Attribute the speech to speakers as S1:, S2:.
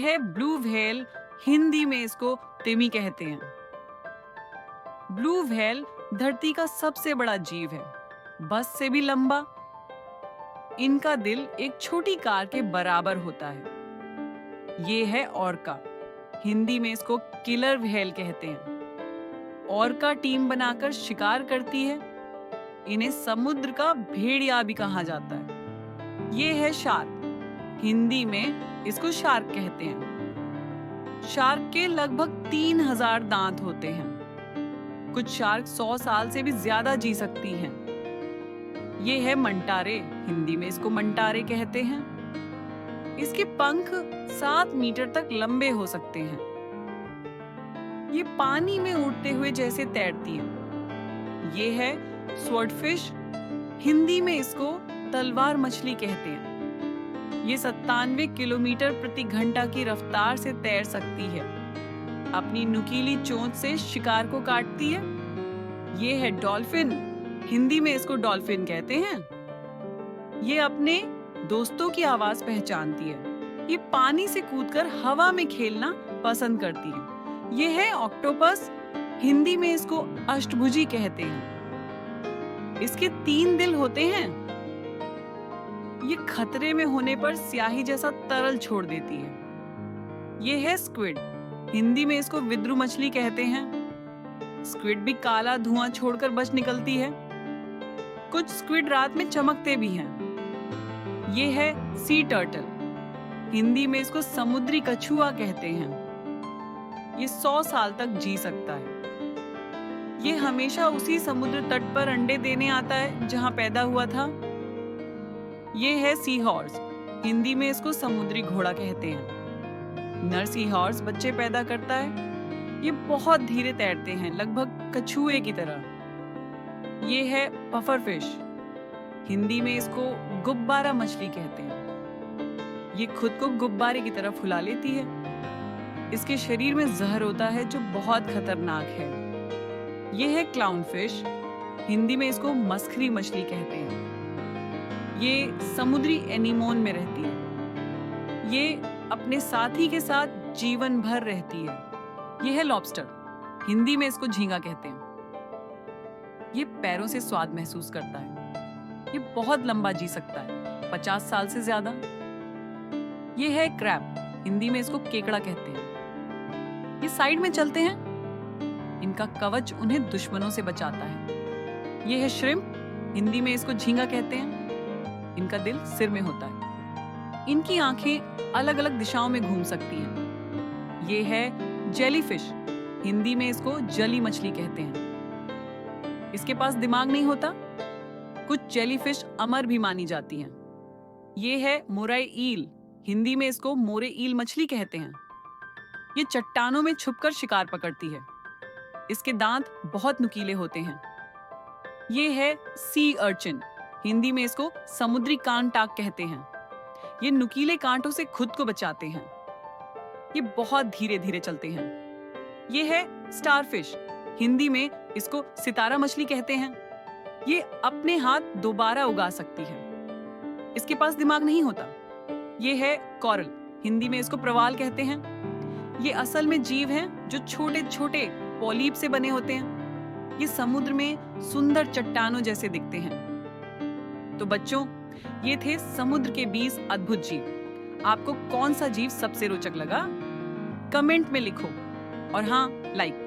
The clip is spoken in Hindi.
S1: है ब्लू व्हेल, हिंदी में इसको तिमी कहते हैं। ब्लू व्हेल धरती का सबसे बड़ा जीव है, बस से भी लंबा। इनका दिल एक छोटी कार के बराबर होता है। ये है ऑर्का, हिंदी में इसको किलर व्हेल कहते हैं। ऑर्का टीम बनाकर शिकार करती है। इन्हें समुद्र का भेड़िया भी कहा जाता है। ये है शार्क, हिंदी में इसको शार्क कहते हैं। शार्क के लगभग 3000 दांत होते हैं। कुछ शार्क 100 साल से भी ज्यादा जी सकती हैं। ये है मंटारे, हिंदी में इसको मंटारे कहते हैं। इसके पंख 7 मीटर तक लंबे हो सकते हैं। ये पानी में उड़ते हुए जैसे तैरती है। ये है स्वॉर्डफिश, हिंदी में इसको तलवार मछली कहते हैं। ये 97 किलोमीटर प्रति घंटा की रफ्तार से तैर सकती है। अपनी नुकीली चोंच से शिकार को काटती है। ये है डॉल्फिन, हिंदी में इसको डॉल्फिन कहते हैं। ये अपने दोस्तों की आवाज पहचानती है। ये पानी से कूदकर हवा में खेलना पसंद करती है। ये है ऑक्टोपस, हिंदी में इसको अष्टभुजी कहते हैं। इसके 3 दिल होते हैं। ये खतरे में होने पर स्याही जैसा तरल छोड़ देती है। ये है स्क्विड, हिंदी में इसको विद्रु मछली कहते हैं। स्क्विड भी काला धुआं छोड़कर बच निकलती है। कुछ स्क्विड रात में चमकते भी हैं। ये है सी टर्टल, हिंदी में इसको समुद्री कछुआ कहते हैं। ये 100 साल तक जी सकता है। ये हमेशा उसी समुद्र तट पर अंडे देने आता है जहां पैदा हुआ था। ये है सी हॉर्स, हिंदी में इसको समुद्री घोड़ा कहते हैं। नर सी हॉर्स बच्चे पैदा करता है। ये बहुत धीरे तैरते हैं, लगभग कछुए की तरह। ये है पफर फिश, हिंदी में इसको गुब्बारा मछली कहते हैं। ये खुद को गुब्बारे की तरह फुला लेती है। इसके शरीर में जहर होता है जो बहुत खतरनाक है। ये है क्लाउन फिश, हिंदी में इसको मस्खरी मछली कहते हैं। ये समुद्री एनीमोन में रहती है। ये अपने साथी के साथ जीवन भर रहती है। ये है लॉबस्टर, हिंदी में इसको झींगा कहते हैं। ये पैरों से स्वाद महसूस करता है। ये बहुत लंबा जी सकता है, 50 साल से ज्यादा। ये है क्रैब, हिंदी में इसको केकड़ा कहते हैं। ये साइड में चलते हैं। इनका कवच उन्हें दुश्मनों से बचाता है। ये है श्रिम्प, हिंदी में इसको झींगा कहते हैं। इनका दिल सिर में होता है। इनकी आंखें अलग अलग दिशाओं में घूम सकती हैं। ये है जेलीफिश, हिंदी में इसको जली मछली कहते हैं। इसके पास दिमाग नहीं होता। कुछ जेलीफिश अमर भी मानी जाती हैं। ये है मोराई ईल, हिंदी में इसको मोरे ईल मछली कहते हैं। ये चट्टानों में छुपकर शिकार पकड़ती है। इसके दांत बहुत नुकीले होते हैं। ये है सी अर्चिन, हिंदी में इसको समुद्री कांटाक कहते हैं। ये नुकीले कांटों से खुद को बचाते हैं। ये बहुत धीरे धीरे चलते हैं। ये है स्टारफिश, हिंदी में इसको सितारा मछली कहते हैं। ये अपने हाथ दोबारा उगा सकती है। इसके पास दिमाग नहीं होता। ये है कोरल, हिंदी में इसको प्रवाल कहते हैं। ये असल में जीव हैं जो छोटे छोटे पॉलीप से बने होते हैं। ये समुद्र में सुंदर चट्टानों जैसे दिखते हैं। तो बच्चों, ये थे समुद्र के 20 अद्भुत जीव। आपको कौन सा जीव सबसे रोचक लगा? कमेंट में लिखो। और हाँ, लाइक